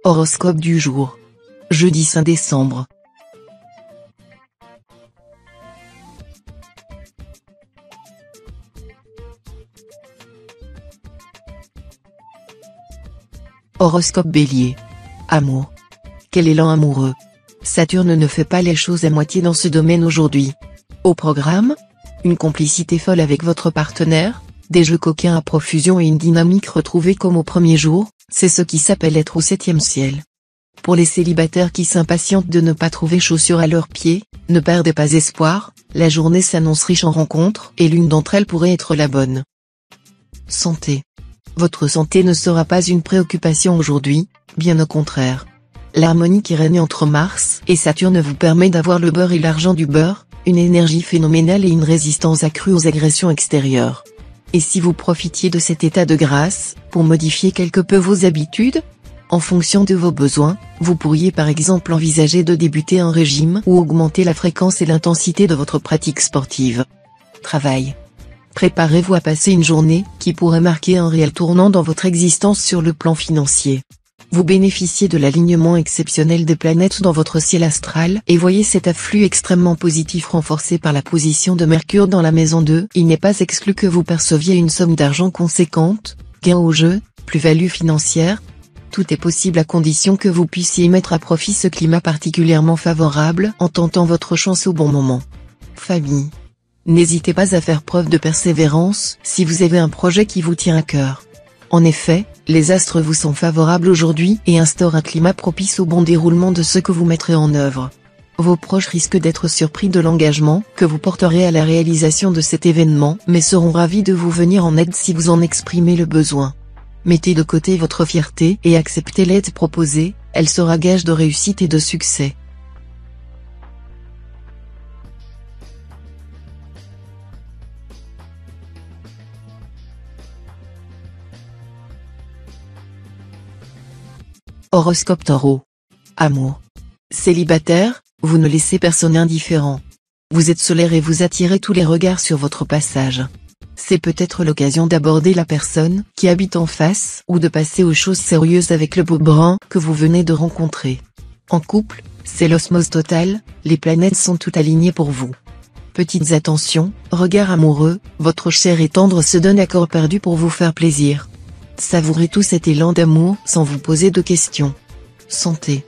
Horoscope du jour. Jeudi 5 décembre. Horoscope Bélier. Amour. Quel élan amoureux. Saturne ne fait pas les choses à moitié dans ce domaine aujourd'hui. Au programme, une complicité folle avec votre partenaire, des jeux coquins à profusion et une dynamique retrouvée comme au premier jour, c'est ce qui s'appelle être au 7e ciel. Pour les célibataires qui s'impatientent de ne pas trouver chaussures à leurs pieds, ne perdez pas espoir, la journée s'annonce riche en rencontres et l'une d'entre elles pourrait être la bonne. Santé. Votre santé ne sera pas une préoccupation aujourd'hui, bien au contraire. L'harmonie qui règne entre Mars et Saturne vous permet d'avoir le beurre et l'argent du beurre, une énergie phénoménale et une résistance accrue aux agressions extérieures. Et si vous profitiez de cet état de grâce, pour modifier quelque peu vos habitudes ? En fonction de vos besoins, vous pourriez par exemple envisager de débuter un régime ou augmenter la fréquence et l'intensité de votre pratique sportive. Travail. Préparez-vous à passer une journée qui pourrait marquer un réel tournant dans votre existence sur le plan financier. Vous bénéficiez de l'alignement exceptionnel des planètes dans votre ciel astral et voyez cet afflux extrêmement positif renforcé par la position de Mercure dans la maison 2. Il n'est pas exclu que vous perceviez une somme d'argent conséquente, gain au jeu, plus-value financière. Tout est possible à condition que vous puissiez mettre à profit ce climat particulièrement favorable en tentant votre chance au bon moment. Famille. N'hésitez pas à faire preuve de persévérance si vous avez un projet qui vous tient à cœur. En effet, les astres vous sont favorables aujourd'hui et instaurent un climat propice au bon déroulement de ce que vous mettrez en œuvre. Vos proches risquent d'être surpris de l'engagement que vous porterez à la réalisation de cet événement mais seront ravis de vous venir en aide si vous en exprimez le besoin. Mettez de côté votre fierté et acceptez l'aide proposée, elle sera gage de réussite et de succès. Horoscope Taureau. Amour. Célibataire, vous ne laissez personne indifférent. Vous êtes solaire et vous attirez tous les regards sur votre passage. C'est peut-être l'occasion d'aborder la personne qui habite en face ou de passer aux choses sérieuses avec le beau brun que vous venez de rencontrer. En couple, c'est l'osmose totale, les planètes sont toutes alignées pour vous. Petites attentions, regard amoureux, votre chair et tendre se donne à corps perdu pour vous faire plaisir. Savourez tout cet élan d'amour sans vous poser de questions. Santé.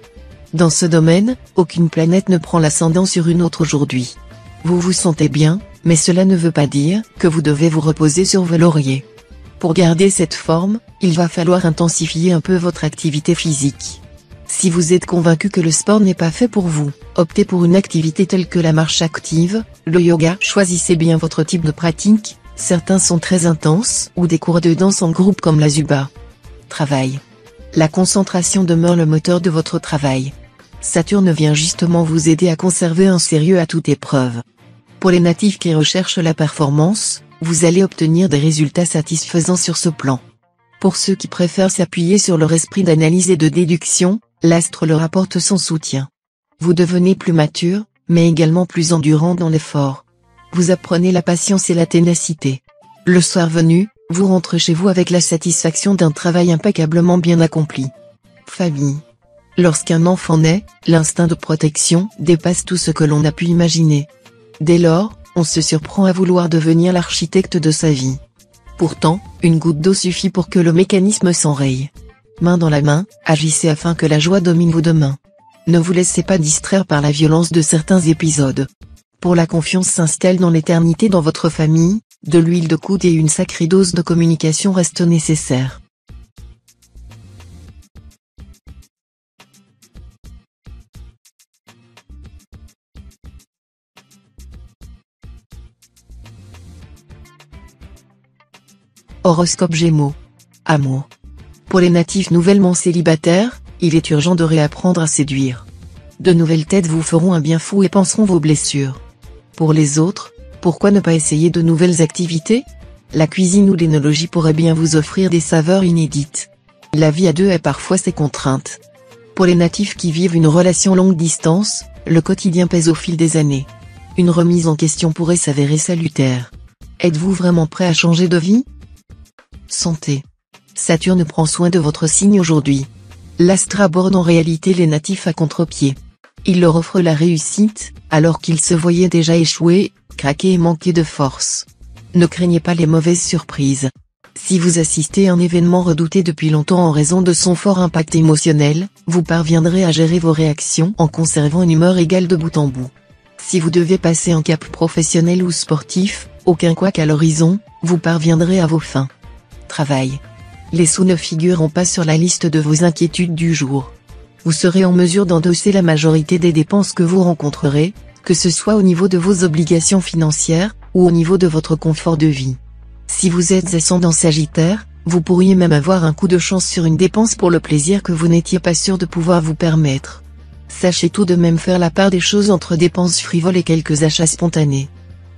Dans ce domaine, aucune planète ne prend l'ascendant sur une autre aujourd'hui. Vous vous sentez bien, mais cela ne veut pas dire que vous devez vous reposer sur vos lauriers. Pour garder cette forme, il va falloir intensifier un peu votre activité physique. Si vous êtes convaincu que le sport n'est pas fait pour vous, optez pour une activité telle que la marche active, le yoga. Choisissez bien votre type de pratique. Certains sont très intenses, ou des cours de danse en groupe comme la Zumba. Travail. La concentration demeure le moteur de votre travail. Saturne vient justement vous aider à conserver un sérieux à toute épreuve. Pour les natifs qui recherchent la performance, vous allez obtenir des résultats satisfaisants sur ce plan. Pour ceux qui préfèrent s'appuyer sur leur esprit d'analyse et de déduction, l'astre leur apporte son soutien. Vous devenez plus mature, mais également plus endurant dans l'effort. Vous apprenez la patience et la ténacité. Le soir venu, vous rentrez chez vous avec la satisfaction d'un travail impeccablement bien accompli. Famille. Lorsqu'un enfant naît, l'instinct de protection dépasse tout ce que l'on a pu imaginer. Dès lors, on se surprend à vouloir devenir l'architecte de sa vie. Pourtant, une goutte d'eau suffit pour que le mécanisme s'enraye. Main dans la main, agissez afin que la joie domine vos deux mains. Ne vous laissez pas distraire par la violence de certains épisodes. Pour la confiance s'installe dans l'éternité dans votre famille, de l'huile de coude et une sacrée dose de communication restent nécessaires. Horoscope Gémeaux. Amour. Pour les natifs nouvellement célibataires, il est urgent de réapprendre à séduire. De nouvelles têtes vous feront un bien fou et panseront vos blessures. Pour les autres, pourquoi ne pas essayer de nouvelles activités ? La cuisine ou l'énologie pourrait bien vous offrir des saveurs inédites. La vie à deux a parfois ses contraintes. Pour les natifs qui vivent une relation longue distance, le quotidien pèse au fil des années. Une remise en question pourrait s'avérer salutaire. Êtes-vous vraiment prêt à changer de vie ? Santé. Saturne prend soin de votre signe aujourd'hui. L'astre aborde en réalité les natifs à contre-pied. Il leur offre la réussite, alors qu'ils se voyaient déjà échouer, craquer et manquer de force. Ne craignez pas les mauvaises surprises. Si vous assistez à un événement redouté depuis longtemps en raison de son fort impact émotionnel, vous parviendrez à gérer vos réactions en conservant une humeur égale de bout en bout. Si vous devez passer un cap professionnel ou sportif, aucun couac à l'horizon, vous parviendrez à vos fins. Travail. Les sous ne figureront pas sur la liste de vos inquiétudes du jour. Vous serez en mesure d'endosser la majorité des dépenses que vous rencontrerez, que ce soit au niveau de vos obligations financières, ou au niveau de votre confort de vie. Si vous êtes ascendant Sagittaire, vous pourriez même avoir un coup de chance sur une dépense pour le plaisir que vous n'étiez pas sûr de pouvoir vous permettre. Sachez tout de même faire la part des choses entre dépenses frivoles et quelques achats spontanés.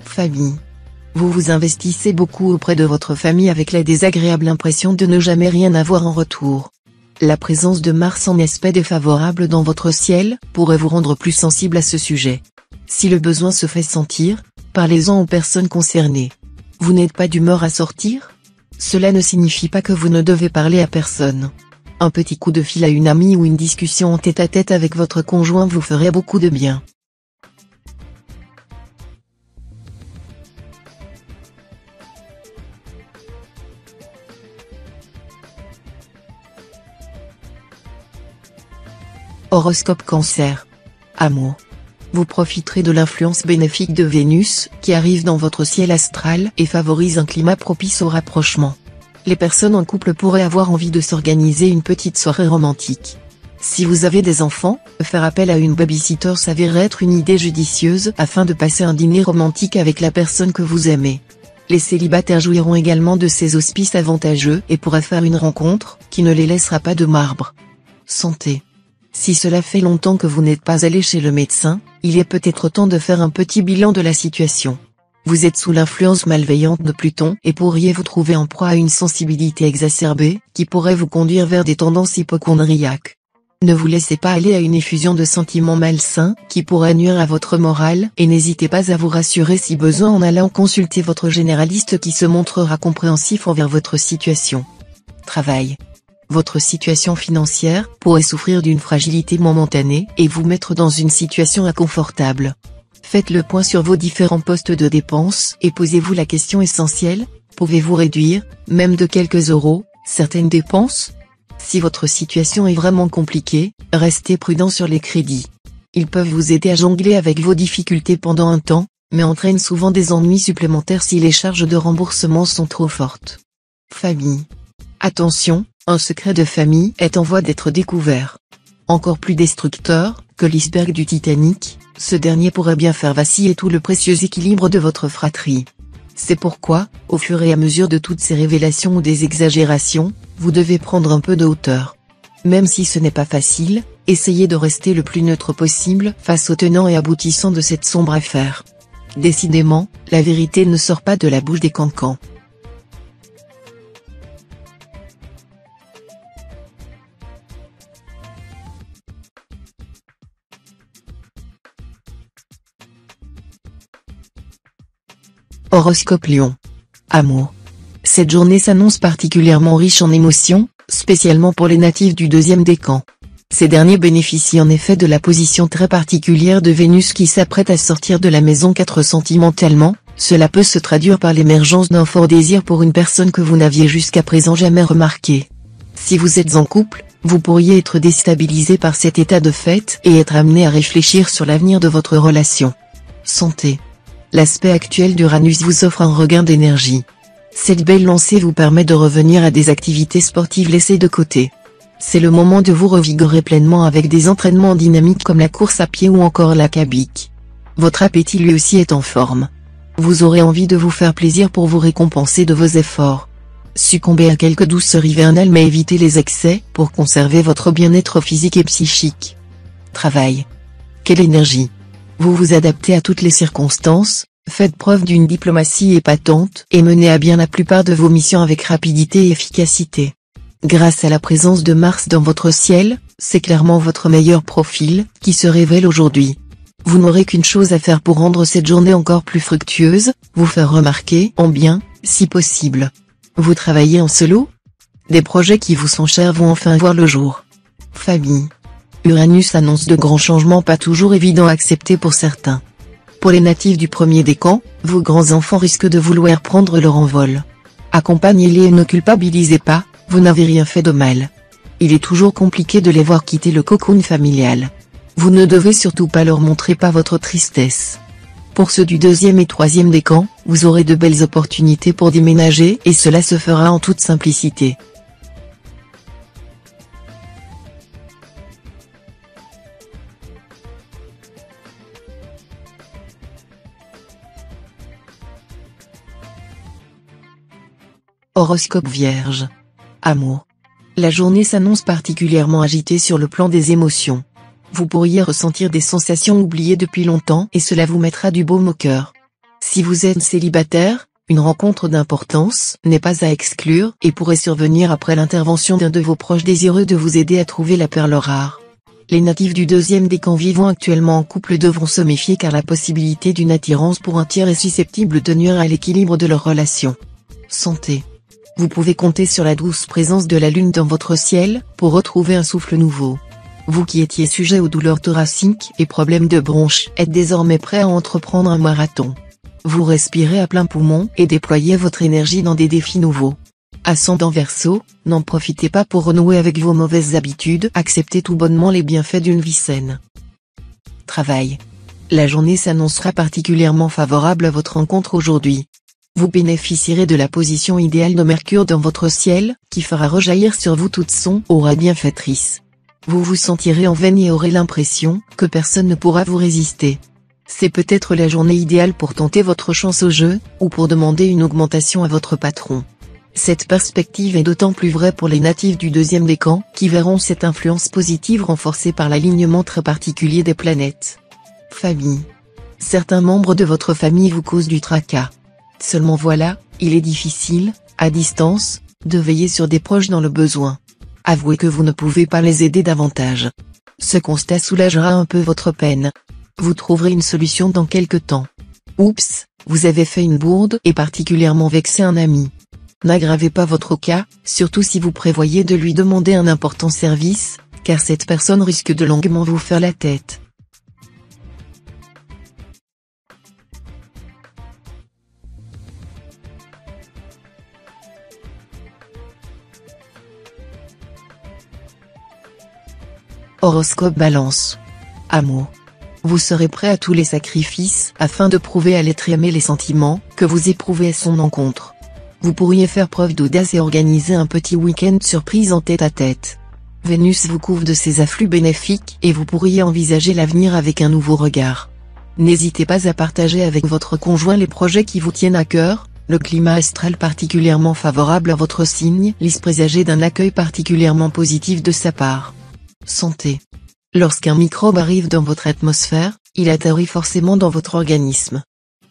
Famille. Vous vous investissez beaucoup auprès de votre famille avec la désagréable impression de ne jamais rien avoir en retour. La présence de Mars en aspect défavorable dans votre ciel pourrait vous rendre plus sensible à ce sujet. Si le besoin se fait sentir, parlez-en aux personnes concernées. Vous n'êtes pas d'humeur à sortir? Cela ne signifie pas que vous ne devez parler à personne. Un petit coup de fil à une amie ou une discussion en tête-à-tête avec votre conjoint vous ferait beaucoup de bien. Horoscope Cancer. Amour. Vous profiterez de l'influence bénéfique de Vénus, qui arrive dans votre ciel astral et favorise un climat propice au rapprochement. Les personnes en couple pourraient avoir envie de s'organiser une petite soirée romantique. Si vous avez des enfants, faire appel à une babysitter s'avère être une idée judicieuse afin de passer un dîner romantique avec la personne que vous aimez. Les célibataires jouiront également de ces auspices avantageux et pourraient faire une rencontre qui ne les laissera pas de marbre. Santé. Si cela fait longtemps que vous n'êtes pas allé chez le médecin, il est peut-être temps de faire un petit bilan de la situation. Vous êtes sous l'influence malveillante de Pluton et pourriez vous trouver en proie à une sensibilité exacerbée, qui pourrait vous conduire vers des tendances hypocondriaques. Ne vous laissez pas aller à une effusion de sentiments malsains, qui pourrait nuire à votre morale, et n'hésitez pas à vous rassurer si besoin en allant consulter votre généraliste qui se montrera compréhensif envers votre situation. Travail. Votre situation financière pourrait souffrir d'une fragilité momentanée et vous mettre dans une situation inconfortable. Faites le point sur vos différents postes de dépenses et posez-vous la question essentielle, pouvez-vous réduire, même de quelques euros, certaines dépenses? Si votre situation est vraiment compliquée, restez prudent sur les crédits. Ils peuvent vous aider à jongler avec vos difficultés pendant un temps, mais entraînent souvent des ennuis supplémentaires si les charges de remboursement sont trop fortes. Famille. Attention, un secret de famille est en voie d'être découvert. Encore plus destructeur que l'iceberg du Titanic, ce dernier pourrait bien faire vaciller tout le précieux équilibre de votre fratrie. C'est pourquoi, au fur et à mesure de toutes ces révélations ou des exagérations, vous devez prendre un peu de hauteur. Même si ce n'est pas facile, essayez de rester le plus neutre possible face aux tenants et aboutissants de cette sombre affaire. Décidément, la vérité ne sort pas de la bouche des cancans. Horoscope Lion. Amour. Cette journée s'annonce particulièrement riche en émotions, spécialement pour les natifs du deuxième décan. Ces derniers bénéficient en effet de la position très particulière de Vénus qui s'apprête à sortir de la maison 4 sentimentalement. Cela peut se traduire par l'émergence d'un fort désir pour une personne que vous n'aviez jusqu'à présent jamais remarqué. Si vous êtes en couple, vous pourriez être déstabilisé par cet état de fait et être amené à réfléchir sur l'avenir de votre relation. Santé. L'aspect actuel d'Uranus vous offre un regain d'énergie. Cette belle lancée vous permet de revenir à des activités sportives laissées de côté. C'est le moment de vous revigorer pleinement avec des entraînements dynamiques comme la course à pied ou encore l'acabic. Votre appétit lui aussi est en forme. Vous aurez envie de vous faire plaisir pour vous récompenser de vos efforts. Succombez à quelques douceurs hivernales mais évitez les excès pour conserver votre bien-être physique et psychique. Travail. Quelle énergie! Vous vous adaptez à toutes les circonstances, faites preuve d'une diplomatie épatante et menez à bien la plupart de vos missions avec rapidité et efficacité. Grâce à la présence de Mars dans votre ciel, c'est clairement votre meilleur profil qui se révèle aujourd'hui. Vous n'aurez qu'une chose à faire pour rendre cette journée encore plus fructueuse, vous faire remarquer en bien, si possible. Vous travaillez en solo? Des projets qui vous sont chers vont enfin voir le jour. Famille. Uranus annonce de grands changements pas toujours évidents à accepter pour certains. Pour les natifs du premier décan, vos grands-enfants risquent de vouloir prendre leur envol. Accompagnez-les et ne culpabilisez pas, vous n'avez rien fait de mal. Il est toujours compliqué de les voir quitter le cocoon familial. Vous ne devez surtout pas leur montrer pas votre tristesse. Pour ceux du deuxième et troisième décan, vous aurez de belles opportunités pour déménager et cela se fera en toute simplicité. Horoscope Vierge. Amour. La journée s'annonce particulièrement agitée sur le plan des émotions. Vous pourriez ressentir des sensations oubliées depuis longtemps et cela vous mettra du baume au cœur. Si vous êtes célibataire, une rencontre d'importance n'est pas à exclure et pourrait survenir après l'intervention d'un de vos proches désireux de vous aider à trouver la perle rare. Les natifs du deuxième décan vivant actuellement en couple devront se méfier car la possibilité d'une attirance pour un tiers est susceptible de nuire à l'équilibre de leur relation. Santé. Vous pouvez compter sur la douce présence de la lune dans votre ciel, pour retrouver un souffle nouveau. Vous qui étiez sujet aux douleurs thoraciques et problèmes de bronches êtes désormais prêt à entreprendre un marathon. Vous respirez à plein poumon et déployez votre énergie dans des défis nouveaux. Ascendant Verseau, n'en profitez pas pour renouer avec vos mauvaises habitudes, acceptez tout bonnement les bienfaits d'une vie saine. Travail. La journée s'annoncera particulièrement favorable à votre rencontre aujourd'hui. Vous bénéficierez de la position idéale de Mercure dans votre ciel, qui fera rejaillir sur vous toute son aura bienfaitrice. Vous vous sentirez en veine et aurez l'impression que personne ne pourra vous résister. C'est peut-être la journée idéale pour tenter votre chance au jeu, ou pour demander une augmentation à votre patron. Cette perspective est d'autant plus vraie pour les natifs du deuxième décan, qui verront cette influence positive renforcée par l'alignement très particulier des planètes. Famille. Certains membres de votre famille vous causent du tracas. Seulement voilà, il est difficile, à distance, de veiller sur des proches dans le besoin. Avouez que vous ne pouvez pas les aider davantage. Ce constat soulagera un peu votre peine. Vous trouverez une solution dans quelque temps. Oups, vous avez fait une bourde et particulièrement vexé un ami. N'aggravez pas votre cas, surtout si vous prévoyez de lui demander un important service, car cette personne risque de longuement vous faire la tête. Horoscope Balance. Amour. Vous serez prêt à tous les sacrifices afin de prouver à l'être aimé les sentiments que vous éprouvez à son encontre. Vous pourriez faire preuve d'audace et organiser un petit week-end surprise en tête-à-tête. Vénus vous couvre de ses afflux bénéfiques et vous pourriez envisager l'avenir avec un nouveau regard. N'hésitez pas à partager avec votre conjoint les projets qui vous tiennent à cœur. Le climat astral particulièrement favorable à votre signe laisse présager d'un accueil particulièrement positif de sa part. Santé. Lorsqu'un microbe arrive dans votre atmosphère, il atterrit forcément dans votre organisme.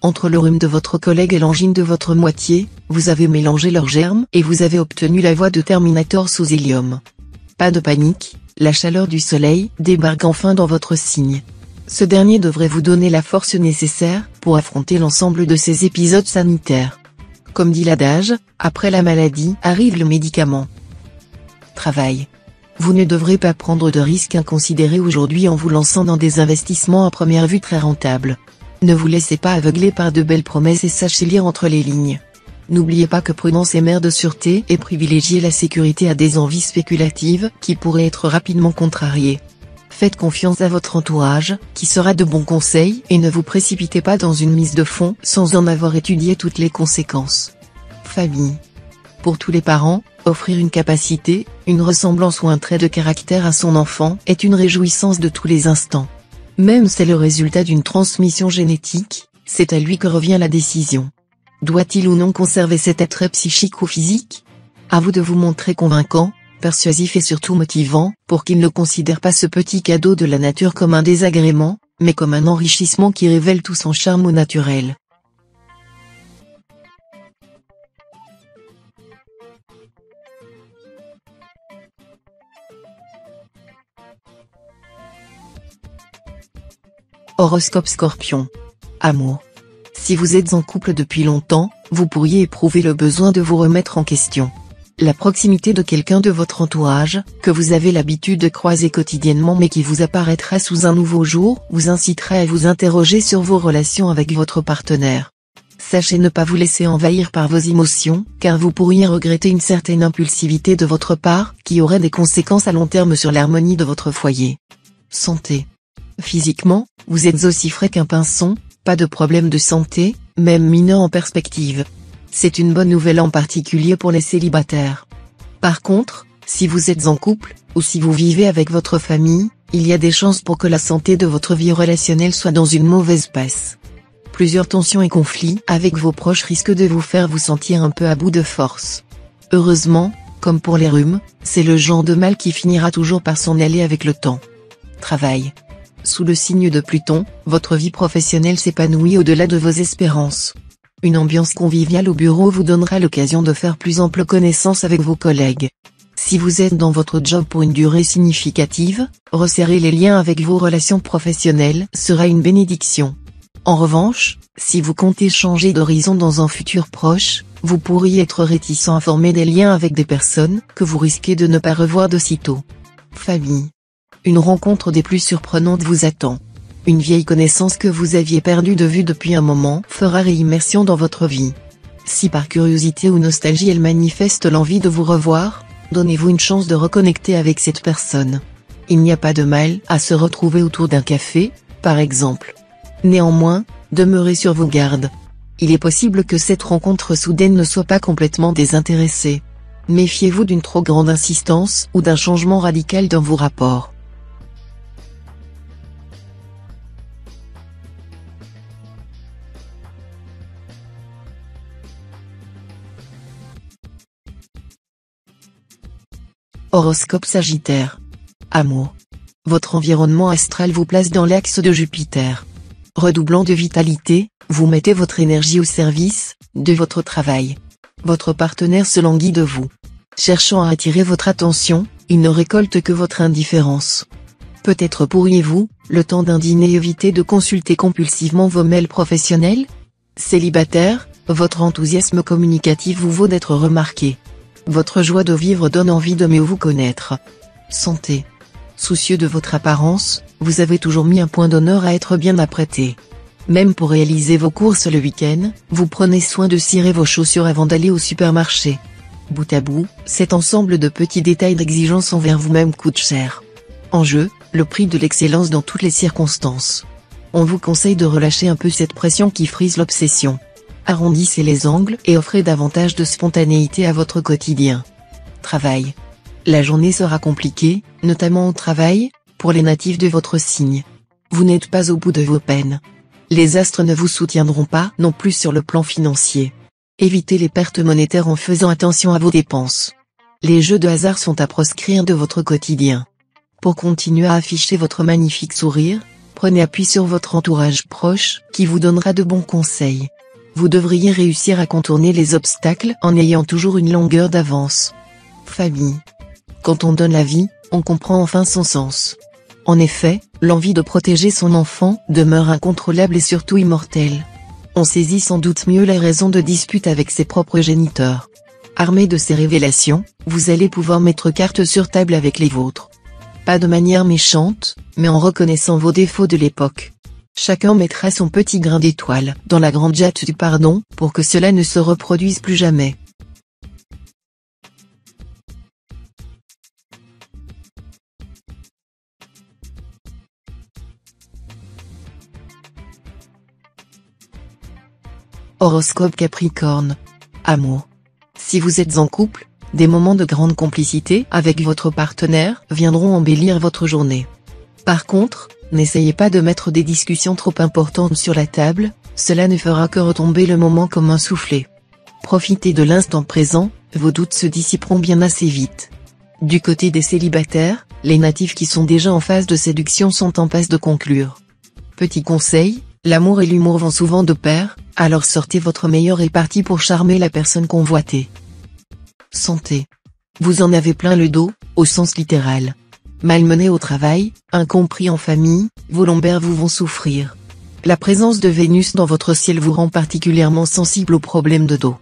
Entre le rhume de votre collègue et l'angine de votre moitié, vous avez mélangé leurs germes et vous avez obtenu la voix de Terminator sous hélium. Pas de panique, la chaleur du soleil débarque enfin dans votre signe. Ce dernier devrait vous donner la force nécessaire pour affronter l'ensemble de ces épisodes sanitaires. Comme dit l'adage, après la maladie arrive le médicament. Travail. Vous ne devrez pas prendre de risques inconsidérés aujourd'hui en vous lançant dans des investissements à première vue très rentables. Ne vous laissez pas aveugler par de belles promesses et sachez lire entre les lignes. N'oubliez pas que prudence est mère de sûreté et privilégier la sécurité à des envies spéculatives qui pourraient être rapidement contrariées. Faites confiance à votre entourage, qui sera de bons conseils et ne vous précipitez pas dans une mise de fonds sans en avoir étudié toutes les conséquences. Famille. Pour tous les parents, offrir une capacité, une ressemblance ou un trait de caractère à son enfant est une réjouissance de tous les instants. Même si c'est le résultat d'une transmission génétique, c'est à lui que revient la décision. Doit-il ou non conserver cet attrait psychique ou physique? À vous de vous montrer convaincant, persuasif et surtout motivant, pour qu'il ne considère pas ce petit cadeau de la nature comme un désagrément, mais comme un enrichissement qui révèle tout son charme au naturel. Horoscope Scorpion. Amour. Si vous êtes en couple depuis longtemps, vous pourriez éprouver le besoin de vous remettre en question. La proximité de quelqu'un de votre entourage, que vous avez l'habitude de croiser quotidiennement mais qui vous apparaîtra sous un nouveau jour, vous incitera à vous interroger sur vos relations avec votre partenaire. Sachez ne pas vous laisser envahir par vos émotions, car vous pourriez regretter une certaine impulsivité de votre part, qui aurait des conséquences à long terme sur l'harmonie de votre foyer. Santé. Physiquement, vous êtes aussi frais qu'un pinson, pas de problème de santé, même mineur en perspective. C'est une bonne nouvelle en particulier pour les célibataires. Par contre, si vous êtes en couple, ou si vous vivez avec votre famille, il y a des chances pour que la santé de votre vie relationnelle soit dans une mauvaise passe. Plusieurs tensions et conflits avec vos proches risquent de vous faire vous sentir un peu à bout de force. Heureusement, comme pour les rhumes, c'est le genre de mal qui finira toujours par s'en aller avec le temps. Travail. Sous le signe de Pluton, votre vie professionnelle s'épanouit au-delà de vos espérances. Une ambiance conviviale au bureau vous donnera l'occasion de faire plus ample connaissance avec vos collègues. Si vous êtes dans votre job pour une durée significative, resserrer les liens avec vos relations professionnelles sera une bénédiction. En revanche, si vous comptez changer d'horizon dans un futur proche, vous pourriez être réticent à former des liens avec des personnes que vous risquez de ne pas revoir de sitôt. Famille. Une rencontre des plus surprenantes vous attend. Une vieille connaissance que vous aviez perdue de vue depuis un moment fera réimmersion dans votre vie. Si par curiosité ou nostalgie elle manifeste l'envie de vous revoir, donnez-vous une chance de reconnecter avec cette personne. Il n'y a pas de mal à se retrouver autour d'un café, par exemple. Néanmoins, demeurez sur vos gardes. Il est possible que cette rencontre soudaine ne soit pas complètement désintéressée. Méfiez-vous d'une trop grande insistance ou d'un changement radical dans vos rapports. Horoscope Sagittaire. Amour. Votre environnement astral vous place dans l'axe de Jupiter. Redoublant de vitalité, vous mettez votre énergie au service de votre travail. Votre partenaire se languit de vous. Cherchant à attirer votre attention, il ne récolte que votre indifférence. Peut-être pourriez-vous, le temps d'un dîner, éviter de consulter compulsivement vos mails professionnels ? Célibataire, votre enthousiasme communicatif vous vaut d'être remarqué. Votre joie de vivre donne envie de mieux vous connaître. Santé. Soucieux de votre apparence, vous avez toujours mis un point d'honneur à être bien apprêté. Même pour réaliser vos courses le week-end, vous prenez soin de cirer vos chaussures avant d'aller au supermarché. Bout à bout, cet ensemble de petits détails d'exigence envers vous-même coûte cher. En jeu, le prix de l'excellence dans toutes les circonstances. On vous conseille de relâcher un peu cette pression qui frise l'obsession. Arrondissez les angles et offrez davantage de spontanéité à votre quotidien. Travail. La journée sera compliquée, notamment au travail, pour les natifs de votre signe. Vous n'êtes pas au bout de vos peines. Les astres ne vous soutiendront pas non plus sur le plan financier. Évitez les pertes monétaires en faisant attention à vos dépenses. Les jeux de hasard sont à proscrire de votre quotidien. Pour continuer à afficher votre magnifique sourire, prenez appui sur votre entourage proche, qui vous donnera de bons conseils. Vous devriez réussir à contourner les obstacles en ayant toujours une longueur d'avance. Famille. Quand on donne la vie, on comprend enfin son sens. En effet, l'envie de protéger son enfant demeure incontrôlable et surtout immortelle. On saisit sans doute mieux les raisons de dispute avec ses propres géniteurs. Armé de ces révélations, vous allez pouvoir mettre carte sur table avec les vôtres. Pas de manière méchante, mais en reconnaissant vos défauts de l'époque. Chacun mettra son petit grain d'étoile dans la grande jatte du pardon, pour que cela ne se reproduise plus jamais. Horoscope Capricorne. Amour. Si vous êtes en couple, des moments de grande complicité avec votre partenaire viendront embellir votre journée. Par contre, n'essayez pas de mettre des discussions trop importantes sur la table, cela ne fera que retomber le moment comme un soufflet. Profitez de l'instant présent, vos doutes se dissiperont bien assez vite. Du côté des célibataires, les natifs qui sont déjà en phase de séduction sont en passe de conclure. Petit conseil, l'amour et l'humour vont souvent de pair, alors sortez votre meilleure répartie pour charmer la personne convoitée. Santé. Vous en avez plein le dos, au sens littéral. Malmené au travail, incompris en famille, vos lombaires vous vont souffrir. La présence de Vénus dans votre ciel vous rend particulièrement sensible aux problèmes de dos.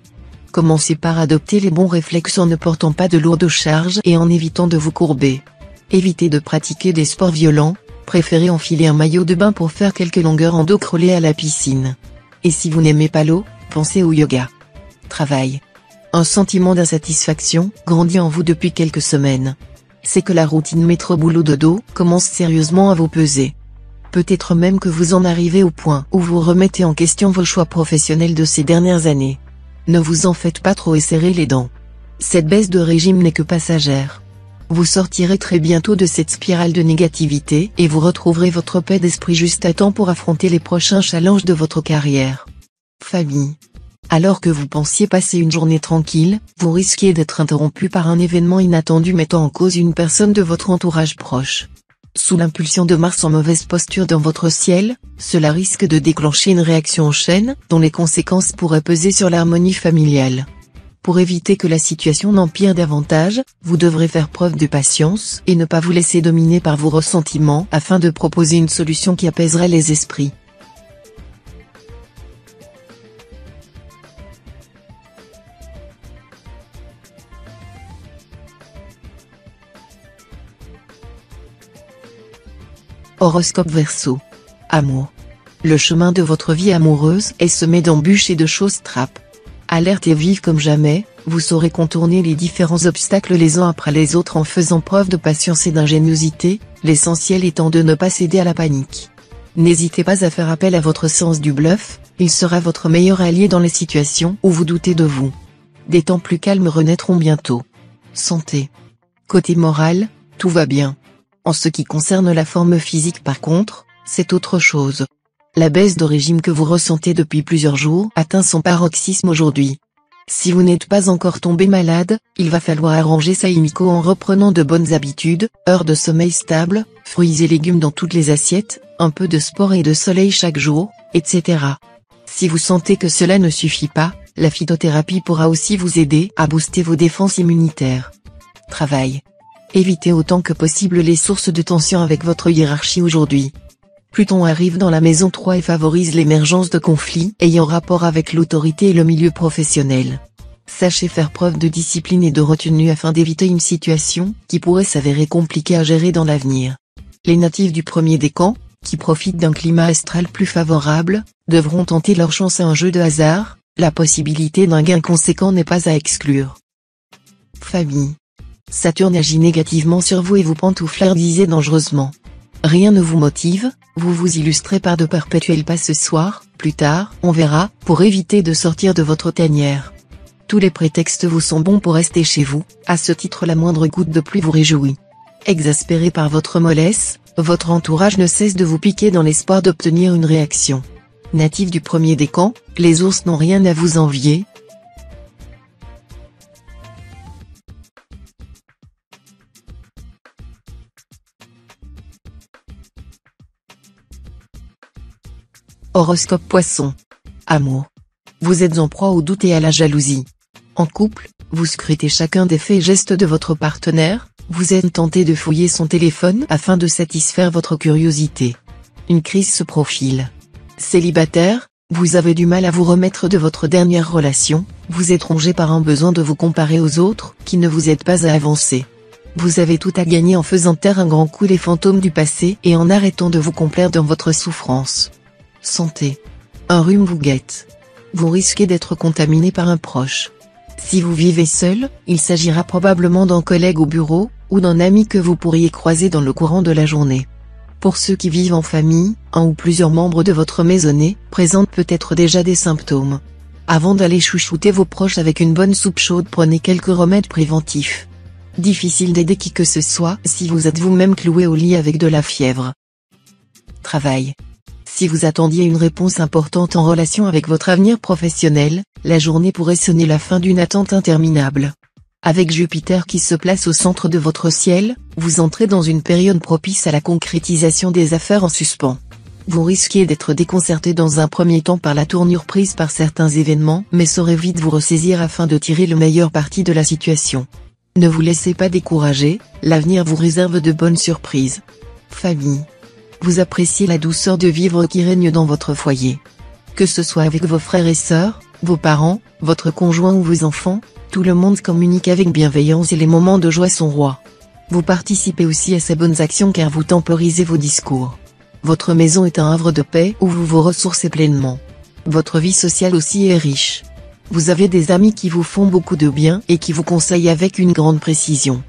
Commencez par adopter les bons réflexes en ne portant pas de lourdes charges et en évitant de vous courber. Évitez de pratiquer des sports violents, préférez enfiler un maillot de bain pour faire quelques longueurs en dos crawlé à la piscine. Et si vous n'aimez pas l'eau, pensez au yoga. Travail. Un sentiment d'insatisfaction grandit en vous depuis quelques semaines. C'est que la routine métro-boulot-dodo commence sérieusement à vous peser. Peut-être même que vous en arrivez au point où vous remettez en question vos choix professionnels de ces dernières années. Ne vous en faites pas trop et serrez les dents. Cette baisse de régime n'est que passagère. Vous sortirez très bientôt de cette spirale de négativité et vous retrouverez votre paix d'esprit juste à temps pour affronter les prochains challenges de votre carrière. Famille. Alors que vous pensiez passer une journée tranquille, vous risquez d'être interrompu par un événement inattendu mettant en cause une personne de votre entourage proche. Sous l'impulsion de Mars en mauvaise posture dans votre ciel, cela risque de déclencher une réaction en chaîne, dont les conséquences pourraient peser sur l'harmonie familiale. Pour éviter que la situation n'empire davantage, vous devrez faire preuve de patience et ne pas vous laisser dominer par vos ressentiments afin de proposer une solution qui apaiserait les esprits. Horoscope Verseau. Amour. Le chemin de votre vie amoureuse est semé d'embûches et de choses trappes. Alerte et vive comme jamais, vous saurez contourner les différents obstacles les uns après les autres en faisant preuve de patience et d'ingéniosité, l'essentiel étant de ne pas céder à la panique. N'hésitez pas à faire appel à votre sens du bluff, il sera votre meilleur allié dans les situations où vous doutez de vous. Des temps plus calmes renaîtront bientôt. Santé. Côté moral, tout va bien. En ce qui concerne la forme physique par contre, c'est autre chose. La baisse de régime que vous ressentez depuis plusieurs jours atteint son paroxysme aujourd'hui. Si vous n'êtes pas encore tombé malade, il va falloir arranger ça illico en reprenant de bonnes habitudes, heures de sommeil stable, fruits et légumes dans toutes les assiettes, un peu de sport et de soleil chaque jour, etc. Si vous sentez que cela ne suffit pas, la phytothérapie pourra aussi vous aider à booster vos défenses immunitaires. Travail. Évitez autant que possible les sources de tension avec votre hiérarchie aujourd'hui. Pluton arrive dans la maison 3 et favorise l'émergence de conflits ayant rapport avec l'autorité et le milieu professionnel. Sachez faire preuve de discipline et de retenue afin d'éviter une situation qui pourrait s'avérer compliquée à gérer dans l'avenir. Les natifs du premier décan, qui profitent d'un climat astral plus favorable, devront tenter leur chance à un jeu de hasard, la possibilité d'un gain conséquent n'est pas à exclure. Famille. Saturne agit négativement sur vous et vous pantouflardisez dangereusement. Rien ne vous motive, vous vous illustrez par de perpétuels pas ce soir, plus tard, on verra, pour éviter de sortir de votre tanière. Tous les prétextes vous sont bons pour rester chez vous, à ce titre la moindre goutte de pluie vous réjouit. Exaspéré par votre mollesse, votre entourage ne cesse de vous piquer dans l'espoir d'obtenir une réaction. Natif du premier décan, les ours n'ont rien à vous envier. Horoscope Poisson. Amour. Vous êtes en proie au doute et à la jalousie. En couple, vous scrutez chacun des faits et gestes de votre partenaire, vous êtes tenté de fouiller son téléphone afin de satisfaire votre curiosité. Une crise se profile. Célibataire, vous avez du mal à vous remettre de votre dernière relation, vous êtes rongé par un besoin de vous comparer aux autres qui ne vous aide pas à avancer. Vous avez tout à gagner en faisant taire un grand coup les fantômes du passé et en arrêtant de vous complaire dans votre souffrance. Santé. Un rhume vous guette. Vous risquez d'être contaminé par un proche. Si vous vivez seul, il s'agira probablement d'un collègue au bureau, ou d'un ami que vous pourriez croiser dans le courant de la journée. Pour ceux qui vivent en famille, un ou plusieurs membres de votre maisonnée présentent peut-être déjà des symptômes. Avant d'aller chouchouter vos proches avec une bonne soupe chaude, prenez quelques remèdes préventifs. Difficile d'aider qui que ce soit si vous êtes vous-même cloué au lit avec de la fièvre. Travail. Si vous attendiez une réponse importante en relation avec votre avenir professionnel, la journée pourrait sonner la fin d'une attente interminable. Avec Jupiter qui se place au centre de votre ciel, vous entrez dans une période propice à la concrétisation des affaires en suspens. Vous risquez d'être déconcerté dans un premier temps par la tournure prise par certains événements, mais saurez vite vous ressaisir afin de tirer le meilleur parti de la situation. Ne vous laissez pas décourager, l'avenir vous réserve de bonnes surprises. Famille. Vous appréciez la douceur de vivre qui règne dans votre foyer. Que ce soit avec vos frères et sœurs, Vos parents, votre conjoint ou vos enfants, tout le monde communique avec bienveillance et les moments de joie sont rois. Vous participez aussi à ces bonnes actions car vous temporisez vos discours. Votre maison est un havre de paix où vous vous ressourcez pleinement. Votre vie sociale aussi est riche. Vous avez des amis qui vous font beaucoup de bien et qui vous conseillent avec une grande précision.